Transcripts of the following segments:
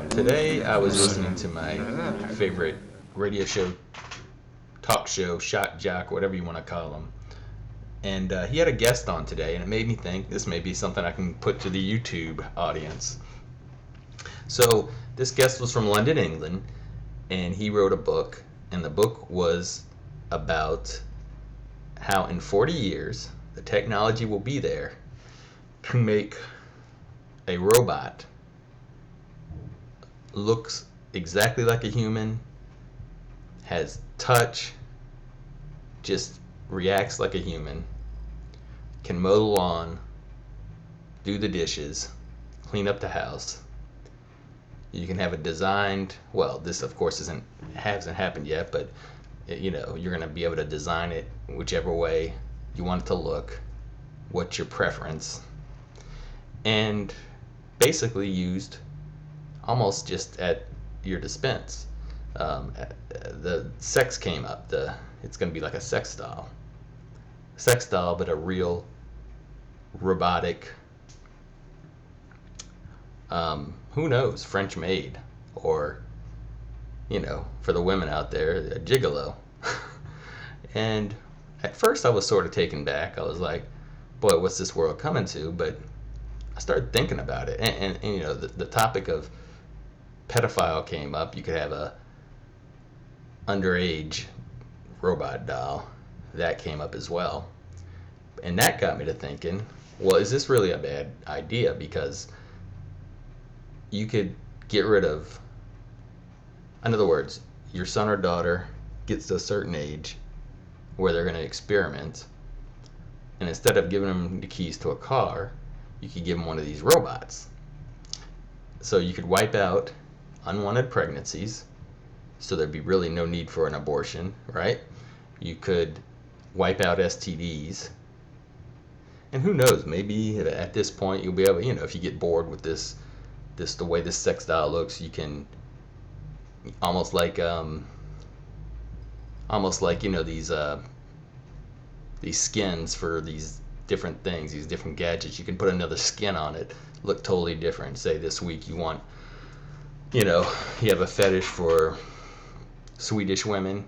Today I was listening to my favorite radio show, talk show, shot jock, whatever you want to call him. And he had a guest on today, and it made me think this may be something I can put to the YouTube audience. So this guest was from London, England, and he wrote a book, and the book was about how in 40 years the technology will be there to make a robot looks exactly like a human, has touch, just reacts like a human, can mow the lawn, do the dishes, clean up the house. You can have it designed, well, this of course hasn't happened yet, but you're going to be able to design it whichever way you want it to look, what's your preference, and basically used almost just at your dispense. The sex came up. It's going to be like a sex doll, but a real robotic, who knows, French maid, or for the women out there, a gigolo. And at first I was sort of taken back. I was like, boy, what's this world coming to? But I started thinking about it, and the topic of pedophile came up. You could have a underage robot doll. That came up as well. And that got me to thinking, well, is this really a bad idea? Because you could get rid of, in other words, your son or daughter gets to a certain age where they're going to experiment, and instead of giving them the keys to a car, you could give them one of these robots. So you could wipe out unwanted pregnancies, so there'd be really no need for an abortion, right? You could wipe out STDs, and who knows, maybe at this point you'll be able, if you get bored with this the way this sex doll looks, you can almost like these skins for these different things, these different gadgets. You can put another skin on it, look totally different. Say this week you want, you have a fetish for Swedish women.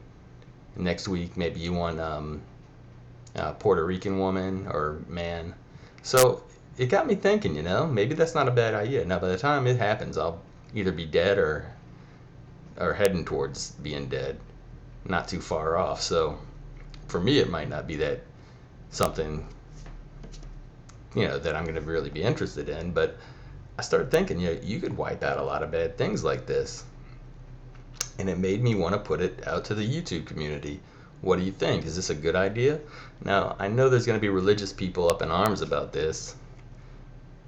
Next week maybe you want a Puerto Rican woman or man. So it got me thinking, maybe that's not a bad idea. Now by the time it happens, I'll either be dead or heading towards being dead, not too far off. So for me it might not be that something that I'm going to really be interested in, but I started thinking, you could wipe out a lot of bad things like this. And it made me want to put it out to the YouTube community. What do you think? Is this a good idea? Now, I know there's going to be religious people up in arms about this,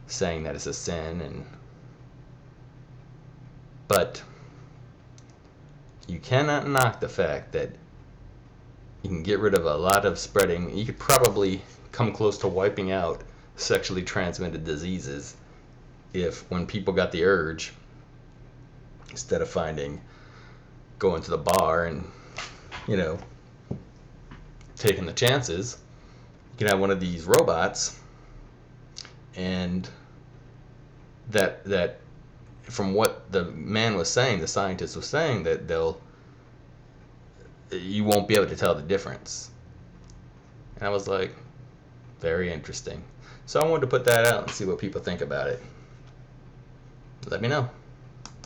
saying that it's a sin, but you cannot knock the fact that you can get rid of a lot of spreading. You could probably come close to wiping out sexually transmitted diseases if, when people got the urge, instead of going to the bar and taking the chances, you can have one of these robots, and that from what the man was saying, the scientist was saying, that you won't be able to tell the difference. And I was like, very interesting. So I wanted to put that out and see what people think about it. Let me know.